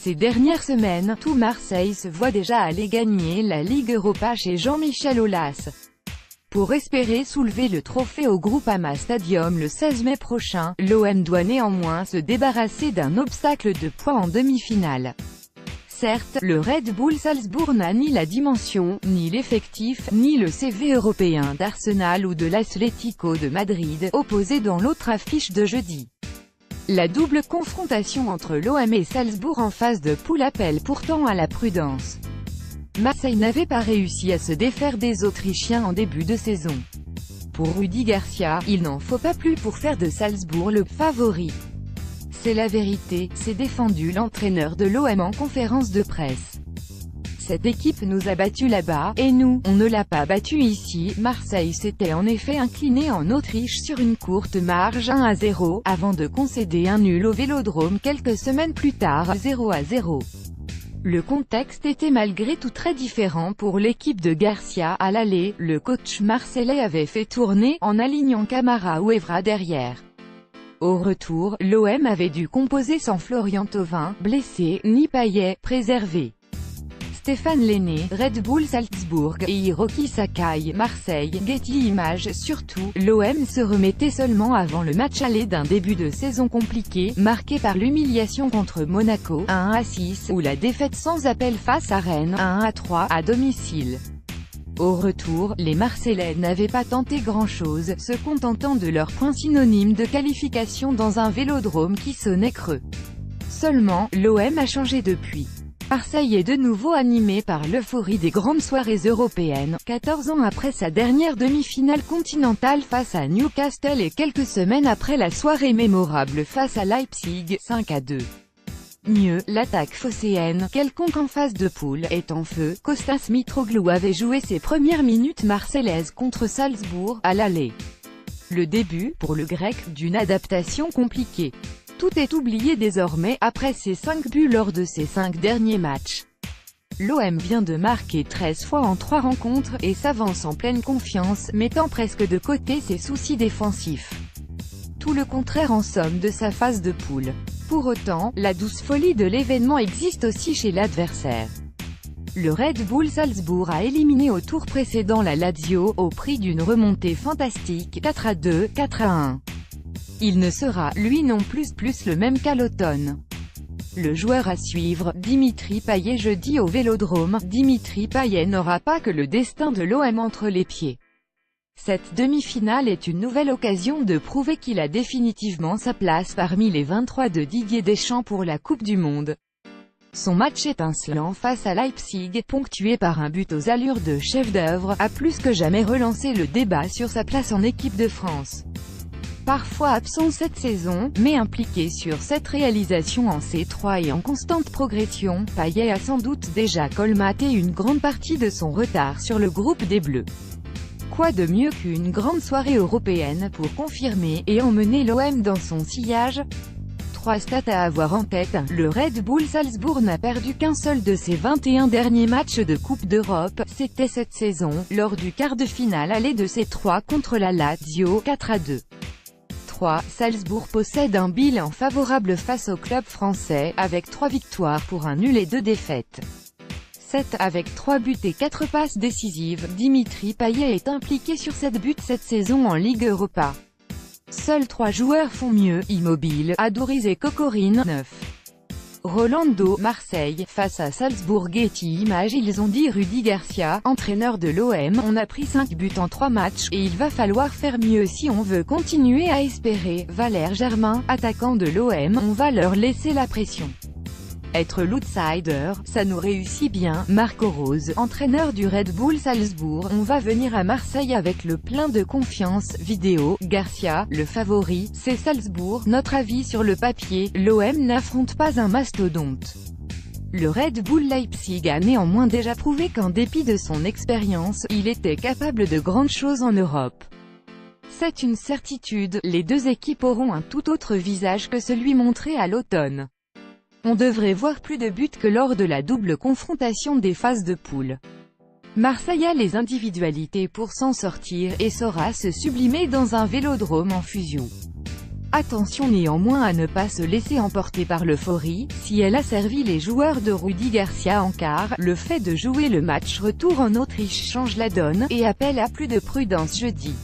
Ces dernières semaines, tout Marseille se voit déjà aller gagner la Ligue Europa chez Jean-Michel Aulas, pour espérer soulever le trophée au Groupama Stadium le 16 mai prochain. L'OM doit néanmoins se débarrasser d'un obstacle de poids en demi-finale. Certes, le Red Bull Salzbourg n'a ni la dimension, ni l'effectif, ni le CV européen d'Arsenal ou de l'Atlético de Madrid, opposés dans l'autre affiche de jeudi. La double confrontation entre l'OM et Salzbourg en phase de poule appelle pourtant à la prudence. Marseille n'avait pas réussi à se défaire des Autrichiens en début de saison. Pour Rudy Garcia, il n'en faut pas plus pour faire de Salzbourg le favori. C'est la vérité, s'est défendu l'entraîneur de l'OM en conférence de presse. Cette équipe nous a battus là-bas, et nous, on ne l'a pas battu ici. Marseille s'était en effet incliné en Autriche sur une courte marge 1-0, avant de concéder un nul au Vélodrome quelques semaines plus tard, 0-0. Le contexte était malgré tout très différent pour l'équipe de Garcia. À l'aller, le coach marseillais avait fait tourner, en alignant Camara ou Evra derrière. Au retour, l'OM avait dû composer sans Florian Thauvin, blessé, ni Payet, préservé. Stéphane Lenné, Red Bull Salzbourg, et Hiroki Sakai, Marseille, Getty Images. Surtout, l'OM se remettait seulement avant le match aller d'un début de saison compliqué, marqué par l'humiliation contre Monaco, 1-6, ou la défaite sans appel face à Rennes, 1-3, à domicile. Au retour, les Marseillais n'avaient pas tenté grand-chose, se contentant de leur point synonyme de qualification dans un Vélodrome qui sonnait creux. Seulement, l'OM a changé depuis. Marseille est de nouveau animé par l'euphorie des grandes soirées européennes, 14 ans après sa dernière demi-finale continentale face à Newcastle et quelques semaines après la soirée mémorable face à Leipzig, 5-2. Mieux, l'attaque phocéenne, quelconque en phase de poule, est en feu. Kostas Mitroglou avait joué ses premières minutes marseillaises contre Salzbourg, à l'aller. Le début, pour le grec, d'une adaptation compliquée. Tout est oublié désormais, après ses 5 buts lors de ses 5 derniers matchs. L'OM vient de marquer 13 fois en 3 rencontres, et s'avance en pleine confiance, mettant presque de côté ses soucis défensifs. Tout le contraire en somme de sa phase de poule. Pour autant, la douce folie de l'événement existe aussi chez l'adversaire. Le Red Bull Salzbourg a éliminé au tour précédent la Lazio, au prix d'une remontée fantastique, 4-2, 4-1. Il ne sera, lui non plus le même qu'à l'automne. Le joueur à suivre, Dimitri Payet jeudi au Vélodrome. Dimitri Payet n'aura pas que le destin de l'OM entre les pieds. Cette demi-finale est une nouvelle occasion de prouver qu'il a définitivement sa place parmi les 23 de Didier Deschamps pour la Coupe du Monde. Son match étincelant face à Leipzig, ponctué par un but aux allures de chef-d'œuvre, a plus que jamais relancé le débat sur sa place en équipe de France. Parfois absent cette saison, mais impliqué sur cette réalisation en C3 et en constante progression, Payet a sans doute déjà colmaté une grande partie de son retard sur le groupe des Bleus. Quoi de mieux qu'une grande soirée européenne pour confirmer et emmener l'OM dans son sillage? 3 stats à avoir en tête. Le Red Bull Salzbourg n'a perdu qu'un seul de ses 21 derniers matchs de Coupe d'Europe, c'était cette saison, lors du quart de finale aller de C3 contre la Lazio, 4-2. 3. Salzbourg possède un bilan favorable face au club français, avec 3 victoires pour un nul et 2 défaites. 7. Avec 3 buts et 4 passes décisives, Dimitri Payet est impliqué sur 7 buts cette saison en Ligue Europa. Seuls 3 joueurs font mieux, Immobile, Aduriz et Kokorine, 9. Rolando, Marseille, face à Salzbourg. Getty Images. Ils ont dit Rudy Garcia, entraîneur de l'OM, on a pris 5 buts en 3 matchs, et il va falloir faire mieux si on veut continuer à espérer. Valère Germain, attaquant de l'OM, on va leur laisser la pression. Être l'outsider, ça nous réussit bien. Marco Rose, entraîneur du Red Bull Salzbourg, on va venir à Marseille avec le plein de confiance. Vidéo, Garcia, le favori, c'est Salzbourg. Notre avis sur le papier, l'OM n'affronte pas un mastodonte. Le Red Bull Leipzig a néanmoins déjà prouvé qu'en dépit de son expérience, il était capable de grandes choses en Europe. C'est une certitude, les deux équipes auront un tout autre visage que celui montré à l'automne. On devrait voir plus de buts que lors de la double confrontation des phases de poule. Marseille a les individualités pour s'en sortir, et saura se sublimer dans un Vélodrome en fusion. Attention néanmoins à ne pas se laisser emporter par l'euphorie. Si elle a servi les joueurs de Rudy Garcia en quart, le fait de jouer le match retour en Autriche change la donne, et appelle à plus de prudence jeudi.